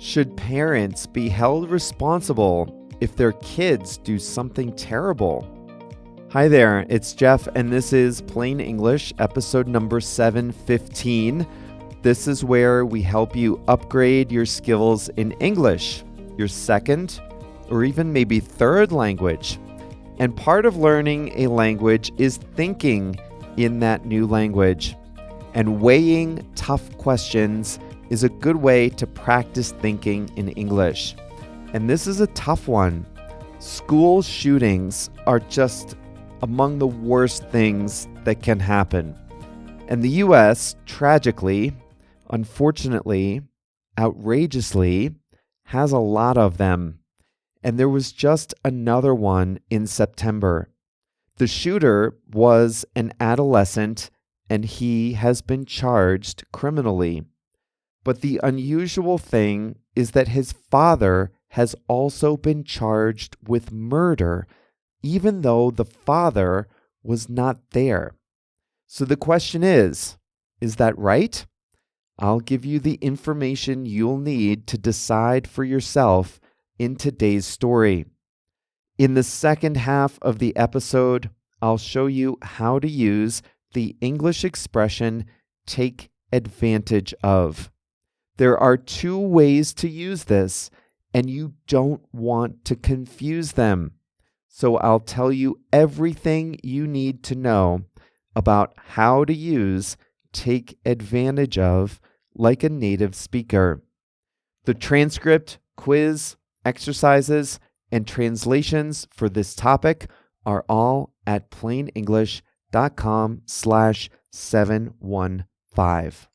Should parents be held responsible if their kids do something terrible? Hi there, it's Jeff, and this is Plain English, episode number 715. This is where we help you upgrade your skills in English, your second or even maybe third language. And part of learning a language is thinking in that new language. And weighing tough questions is a good way to practice thinking in English. And this is a tough one. School shootings are just among the worst things that can happen. And the US, tragically, unfortunately, outrageously, has a lot of them. And there was just another one in September. The shooter was an adolescent, and he has been charged criminally. But the unusual thing is that his father has also been charged with murder, even though the father was not there. So the question is that right? I'll give you the information you'll need to decide for yourself in today's story. In the second half of the episode, I'll show you how to use the English expression take advantage of. There are two ways to use this, and you don't want to confuse them. So I'll tell you everything you need to know about how to use take advantage of like a native speaker. The transcript, quiz, exercises, and translations for this topic are all at plainenglish.com/715.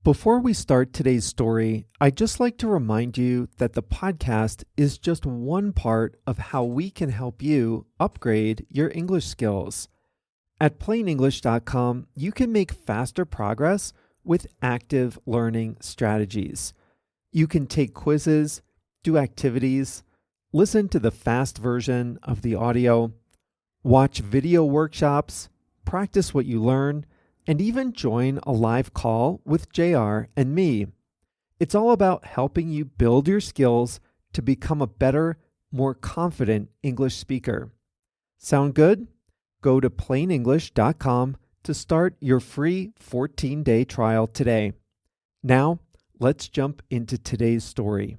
Before we start today's story, I'd just like to remind you that the podcast is just one part of how we can help you upgrade your English skills. At plainenglish.com, you can make faster progress with active learning strategies. You can take quizzes, do activities, listen to the fast version of the audio, watch video workshops, practice what you learn, and even join a live call with JR and me. It's all about helping you build your skills to become a better, more confident English speaker. Sound good? Go to plainenglish.com to start your free 14-day trial today. Now, let's jump into today's story.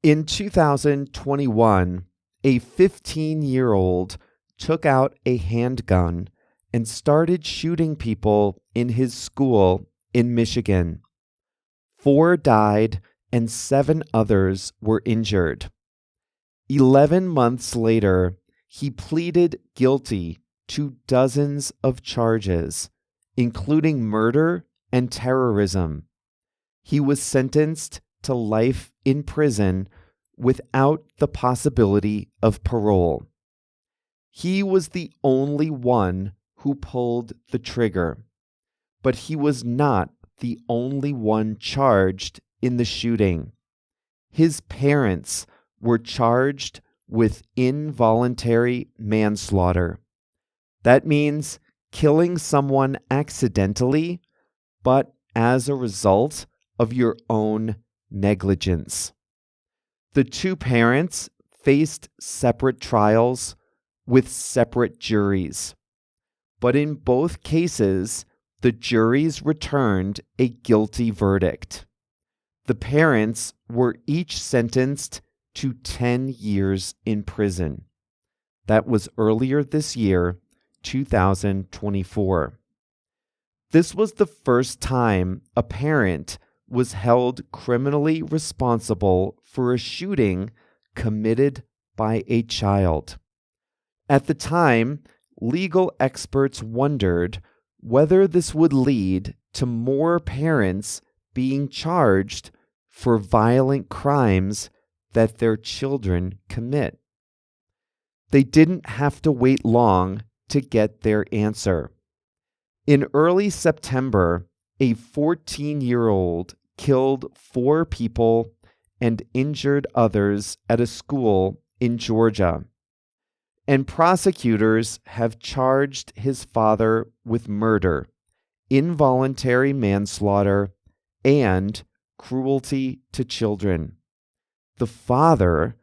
In 2021, a 15-year-old took out a handgun and started shooting people in his school in Michigan. 4 died and 7 others were injured. 11 months later, he pleaded guilty to dozens of charges, including murder and terrorism. He was sentenced to life in prison without the possibility of parole. He was the only one who pulled the trigger, but he was not the only one charged in the shooting. His parents were charged with involuntary manslaughter. That means killing someone accidentally, but as a result of your own negligence. The 2 parents faced separate trials with separate juries, but in both cases, the juries returned a guilty verdict. The parents were each sentenced to 10 years in prison. That was earlier this year, 2024. This was the first time a parent was held criminally responsible for a shooting committed by a child. At the time, legal experts wondered whether this would lead to more parents being charged for violent crimes that their children commit. They didn't have to wait long to get their answer. In early September, a 14-year-old killed 4 people and injured others at a school in Georgia. and prosecutors have charged his father with murder, involuntary manslaughter, and cruelty to children. The father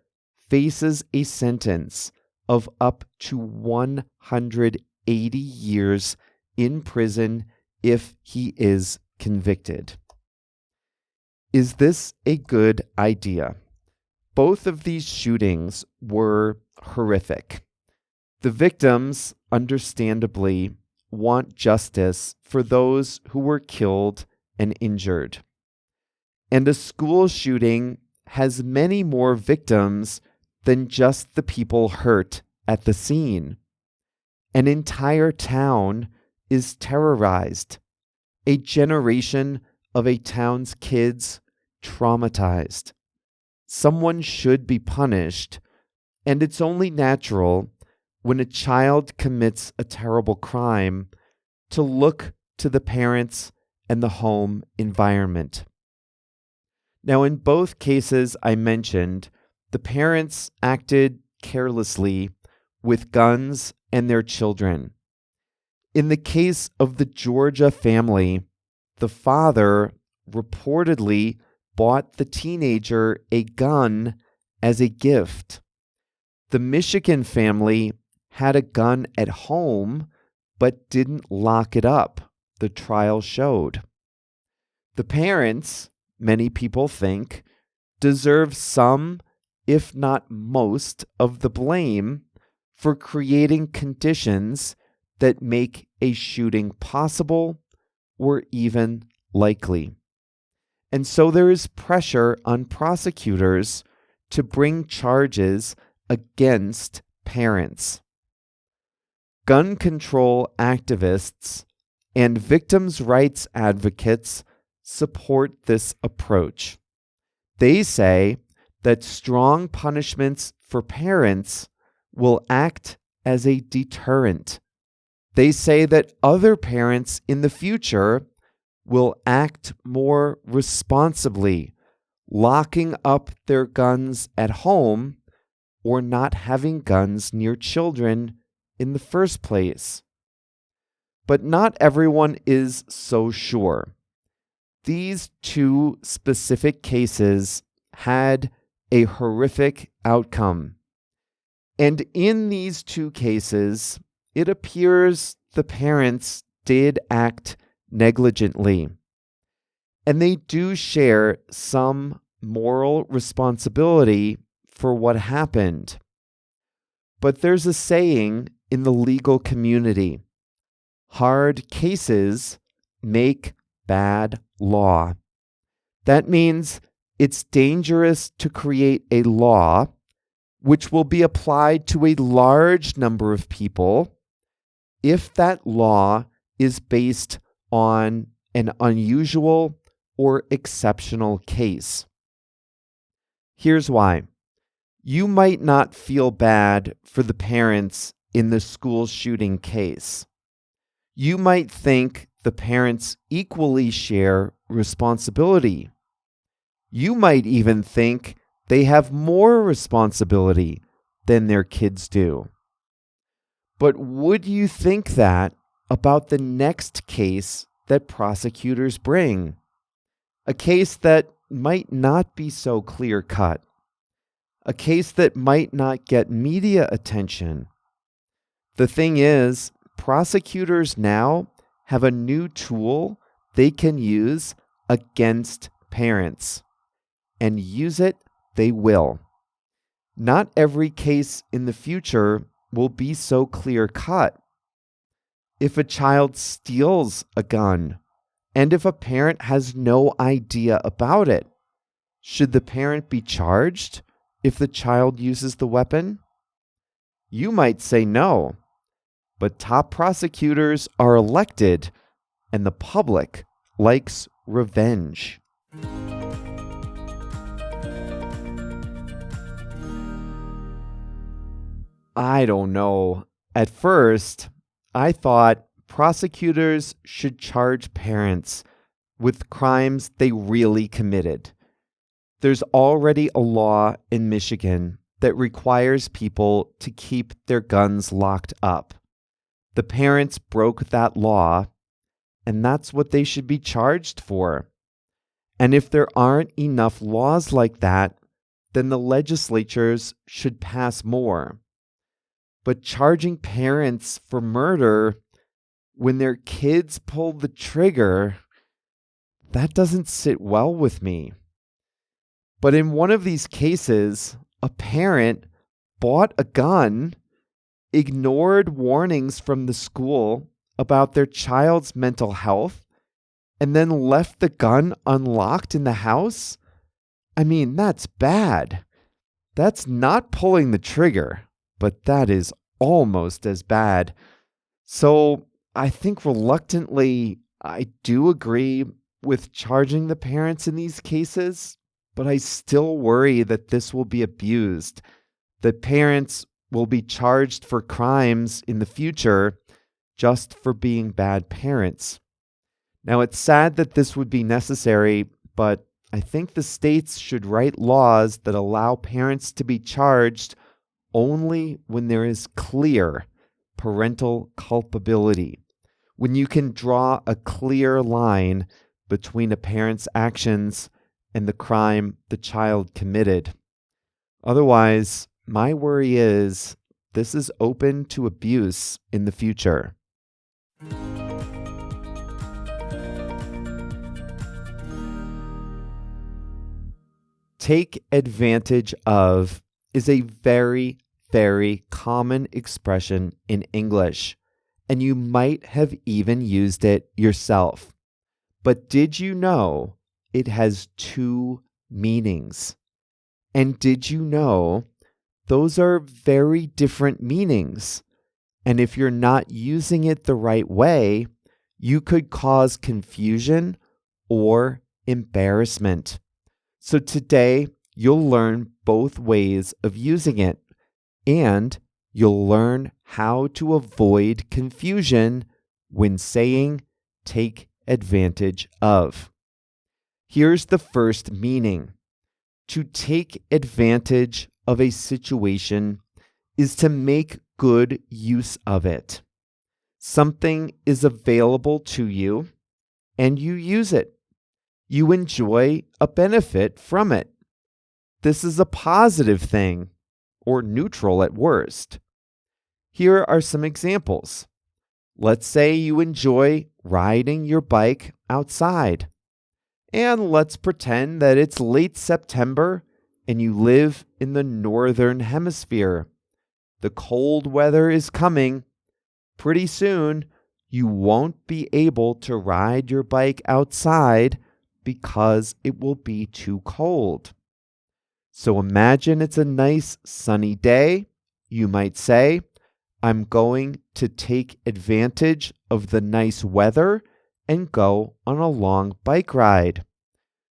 faces a sentence of up to 180 years in prison if he is convicted. Is this a good idea? Both of these shootings were horrific. The victims, understandably, want justice for those who were killed and injured. And a school shooting has many more victims than just the people hurt at the scene. An entire town is terrorized. A generation of a town's kids traumatized. Someone should be punished, and it's only natural when a child commits a terrible crime to look to the parents and the home environment. Now, in both cases I mentioned, the parents acted carelessly with guns and their children. In the case of the Georgia family, the father reportedly bought the teenager a gun as a gift. The Michigan family had a gun at home but didn't lock it up, the trial showed. The parents, many people think, deserve some, if not most, of the blame for creating conditions that make a shooting possible or even likely. And so there is pressure on prosecutors to bring charges against parents. Gun control activists and victims' rights advocates support this approach. They say that strong punishments for parents will act as a deterrent. They say that other parents in the future will act more responsibly, locking up their guns at home or not having guns near children in the first place. But not everyone is so sure. These two specific cases had a horrific outcome. And in these two cases, it appears the parents did act negligently. And they do share some moral responsibility for what happened. But there's a saying in the legal community: hard cases make bad law. That means it's dangerous to create a law which will be applied to a large number of people if that law is based on an unusual or exceptional case. Here's why. You might not feel bad for the parents in the school shooting case. You might think the parents equally share responsibility. You might even think they have more responsibility than their kids do. But would you think that about the next case that prosecutors bring? A case that might not be so clear-cut. A case that might not get media attention. The thing is, prosecutors now have a new tool they can use against parents. And use it they will. Not every case in the future will be so clear-cut. If a child steals a gun, and if a parent has no idea about it, should the parent be charged if the child uses the weapon? You might say no, but top prosecutors are elected, and the public likes revenge. I don't know. At first, I thought prosecutors should charge parents with crimes they really committed. There's already a law in Michigan that requires people to keep their guns locked up. The parents broke that law, and that's what they should be charged for. And if there aren't enough laws like that, then the legislatures should pass more. But charging parents for murder when their kids pulled the trigger, that doesn't sit well with me. But in one of these cases, a parent bought a gun, ignored warnings from the school about their child's mental health, and then left the gun unlocked in the house. I mean, that's bad. That's not pulling the trigger, but that is almost as bad. So I think reluctantly, I do agree with charging the parents in these cases, but I still worry that this will be abused, that parents will be charged for crimes in the future just for being bad parents. Now, it's sad that this would be necessary, but I think the states should write laws that allow parents to be charged only when there is clear parental culpability, when you can draw a clear line between a parent's actions and the crime the child committed. Otherwise, my worry is this is open to abuse in the future. Take advantage of is a very, very common expression in English, and you might have even used it yourself. But did you know it has two meanings? And did you know those are very different meanings? And if you're not using it the right way, you could cause confusion or embarrassment. So today, you'll learn both ways of using it, and you'll learn how to avoid confusion when saying take advantage of. Here's the first meaning. To take advantage of a situation is to make good use of it. Something is available to you, and you use it. You enjoy a benefit from it. This is a positive thing, or neutral at worst. Here are some examples. Let's say you enjoy riding your bike outside. And let's pretend that it's late September and you live in the northern hemisphere. The cold weather is coming. Pretty soon, you won't be able to ride your bike outside because it will be too cold. So imagine it's a nice sunny day. You might say, I'm going to take advantage of the nice weather and go on a long bike ride.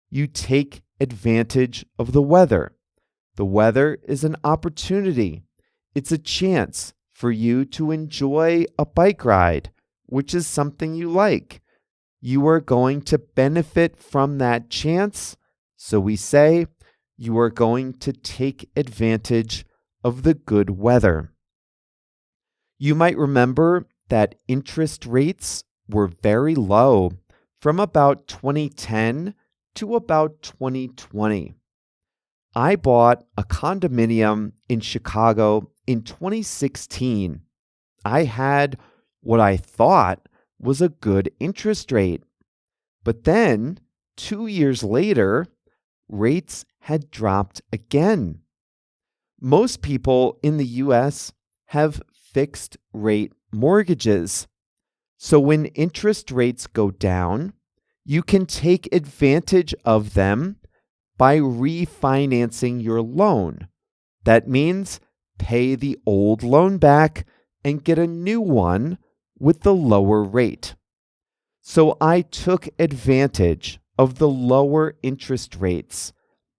You take advantage of the weather. The weather is an opportunity. It's a chance for you to enjoy a bike ride, which is something you like. You are going to benefit from that chance. So we say you are going to take advantage of the good weather. You might remember that interest rates were very low from about 2010 to about 2020. I bought a condominium in Chicago in 2016. I had what I thought was a good interest rate. But then, 2 years later, rates had dropped again. Most people in the U.S. have fixed rate mortgages. So when interest rates go down, you can take advantage of them by refinancing your loan. That means pay the old loan back and get a new one with the lower rate. So I took advantage of the lower interest rates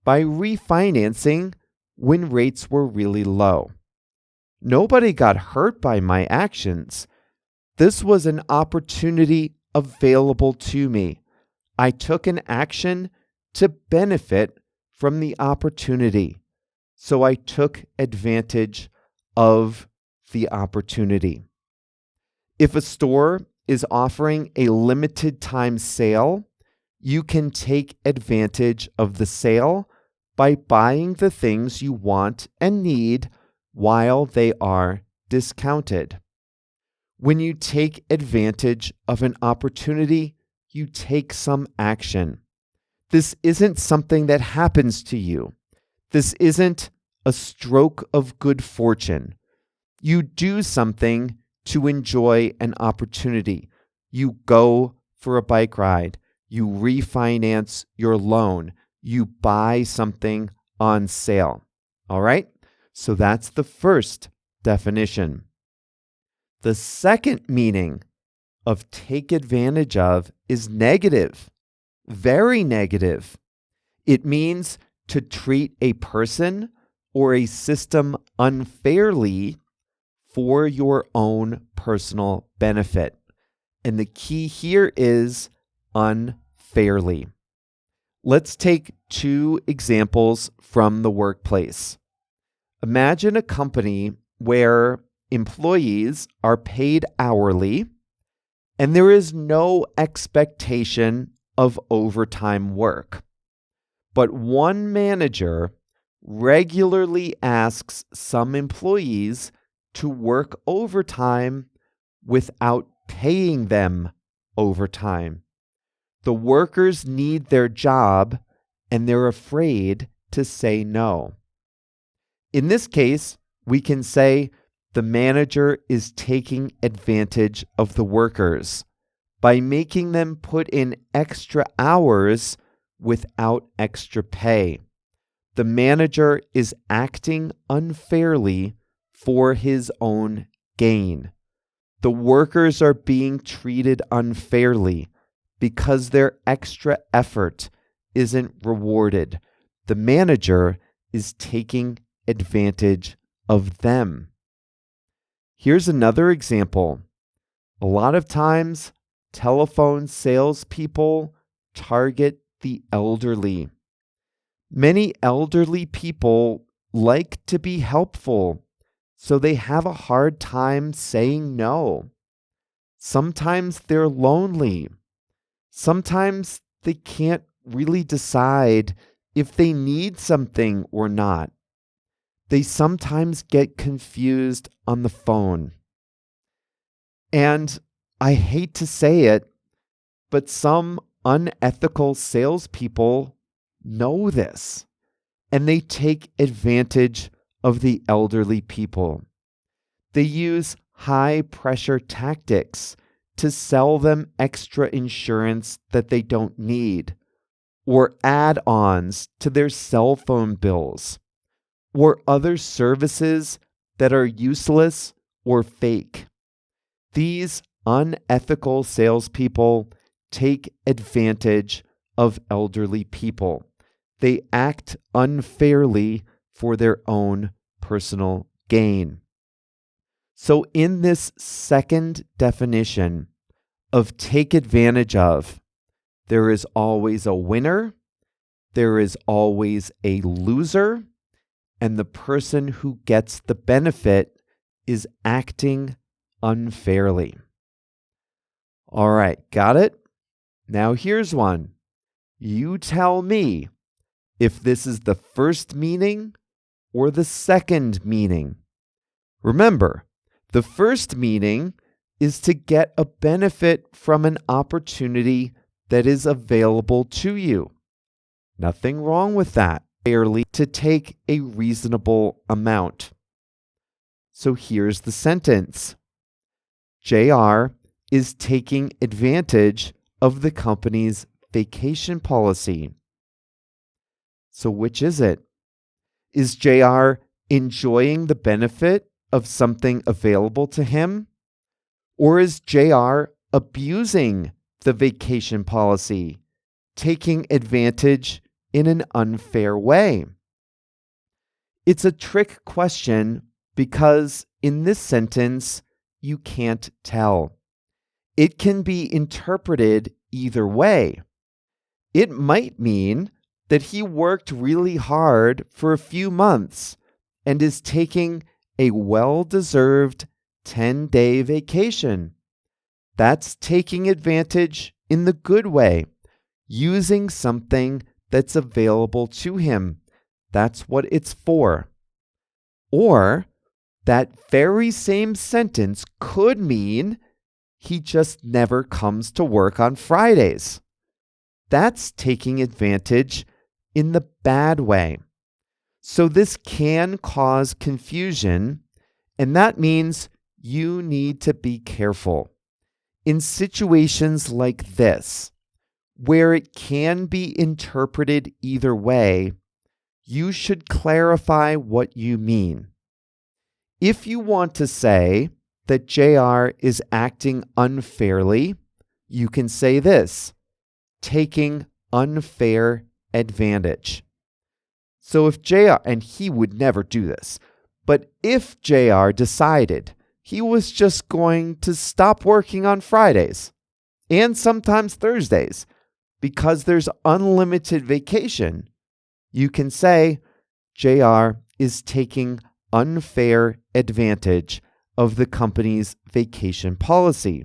by refinancing when rates were really low. Nobody got hurt by my actions. This was an opportunity available to me. I took an action to benefit from the opportunity. so I took advantage of the opportunity. If a store is offering a limited time sale, you can take advantage of the sale by buying the things you want and need while they are discounted. When you take advantage of an opportunity, you take some action. This isn't something that happens to you. This isn't a stroke of good fortune. You do something to enjoy an opportunity. You go for a bike ride. You refinance your loan. You buy something on sale. All right? So that's the first definition. The second meaning of take advantage of is negative, very negative. It means to treat a person or a system unfairly for your own personal benefit. And the key here is unfairly. Let's take two examples from the workplace. Imagine a company where employees are paid hourly and there is no expectation of overtime work. But one manager regularly asks some employees to work overtime without paying them overtime. The workers need their job and they're afraid to say no. In this case, we can say the manager is taking advantage of the workers by making them put in extra hours without extra pay. The manager is acting unfairly for his own gain. The workers are being treated unfairly because their extra effort isn't rewarded. The manager is taking advantage of them. Here's another example. A lot of times, telephone salespeople target the elderly. Many elderly people like to be helpful, so they have a hard time saying no. Sometimes they're lonely. Sometimes they can't really decide if they need something or not. They sometimes get confused on the phone. And I hate to say it, but some unethical salespeople know this, and they take advantage of the elderly people. They use high-pressure tactics to sell them extra insurance that they don't need, or add-ons to their cell phone bills, or other services that are useless or fake. These unethical salespeople take advantage of elderly people. They act unfairly for their own personal gain. So in this second definition of take advantage of, there is always a winner, there is always a loser, and the person who gets the benefit is acting unfairly. All right, got it? Now here's one. You tell me if this is the first meaning or the second meaning. Remember, the first meaning is to get a benefit from an opportunity that is available to you. Nothing wrong with that. Fairly to take a reasonable amount. So here's the sentence. JR is taking advantage of the company's vacation policy. So which is it? Is JR enjoying the benefit of something available to him? Or is JR abusing the vacation policy, taking advantage in an unfair way? It's a trick question because in this sentence, you can't tell. It can be interpreted either way. It might mean that he worked really hard for a few months and is taking a well-deserved 10-day vacation. That's taking advantage in the good way, using something that's available to him. That's what it's for. Or that very same sentence could mean he just never comes to work on Fridays. That's taking advantage in the bad way. So this can cause confusion, and that means you need to be careful. In situations like this, where it can be interpreted either way, you should clarify what you mean. If you want to say that JR is acting unfairly, you can say this: taking unfair advantage. So if JR, and he would never do this, but if JR decided he was just going to stop working on Fridays and sometimes Thursdays because there's unlimited vacation, you can say JR is taking unfair advantage of the company's vacation policy.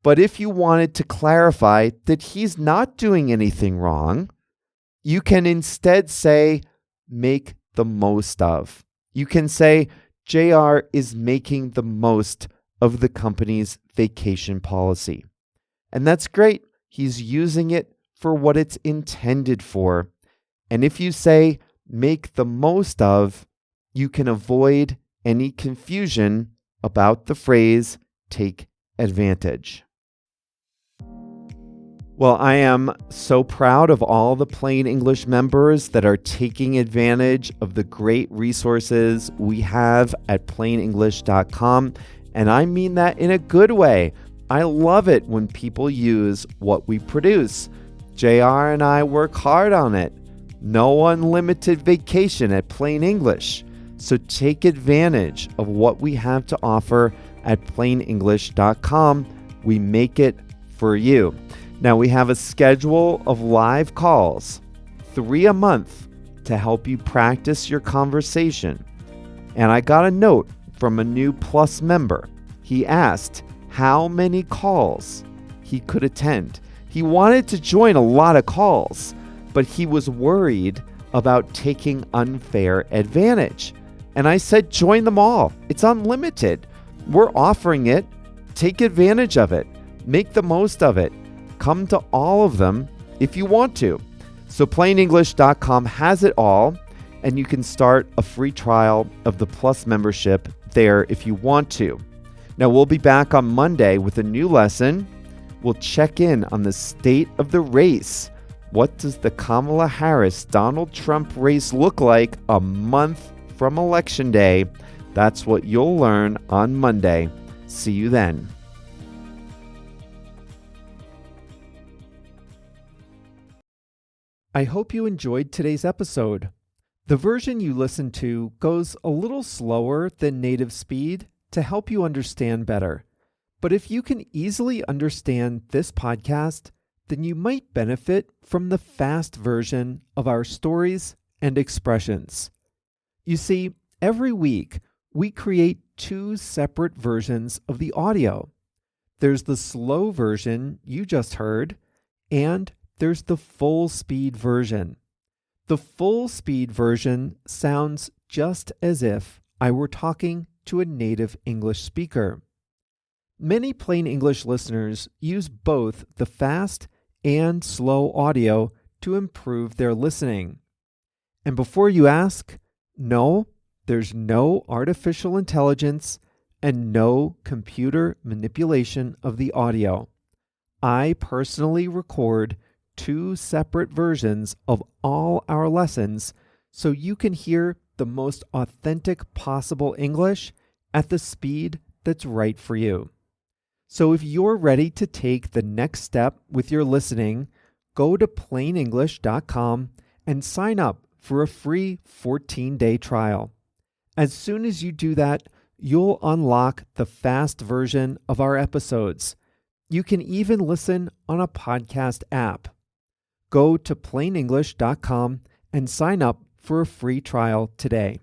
But if you wanted to clarify that he's not doing anything wrong, you can instead say make the most of. You can say JR is making the most of the company's vacation policy. And that's great. He's using it for what it's intended for. And if you say make the most of, you can avoid any confusion about the phrase take advantage. Well, I am so proud of all the Plain English members that are taking advantage of the great resources we have at plainenglish.com. And I mean that in a good way. I love it when people use what we produce. JR and I work hard on it. No unlimited vacation at Plain English. So take advantage of what we have to offer at plainenglish.com. We make it for you. Now we have a schedule of live calls, 3 a month, to help you practice your conversation. And I got a note from a new Plus member. He asked how many calls he could attend. He wanted to join a lot of calls, but he was worried about taking unfair advantage. And I said, join them all. It's unlimited. We're offering it. Take advantage of it. Make the most of it. Come to all of them if you want to. So plainenglish.com has it all, and you can start a free trial of the Plus membership there if you want to. Now, we'll be back on Monday with a new lesson. We'll check in on the state of the race. What does the Kamala Harris-Donald Trump race look like a month from Election Day? That's what you'll learn on Monday. See you then. I hope you enjoyed today's episode. The version you listened to goes a little slower than native speed to help you understand better. But if you can easily understand this podcast, then you might benefit from the fast version of our stories and expressions. You see, every week we create 2 separate versions of the audio. There's the slow version you just heard, and there's the full speed version. The full speed version sounds just as if I were talking to a native English speaker. Many Plain English listeners use both the fast and slow audio to improve their listening. And before you ask, no, there's no artificial intelligence and no computer manipulation of the audio. I personally record 2 separate versions of all our lessons so you can hear the most authentic possible English at the speed that's right for you. So if you're ready to take the next step with your listening, go to plainenglish.com and sign up for a free 14-day trial. As soon as you do that, you'll unlock the fast version of our episodes. You can even listen on a podcast app. Go to plainenglish.com and sign up for a free trial today.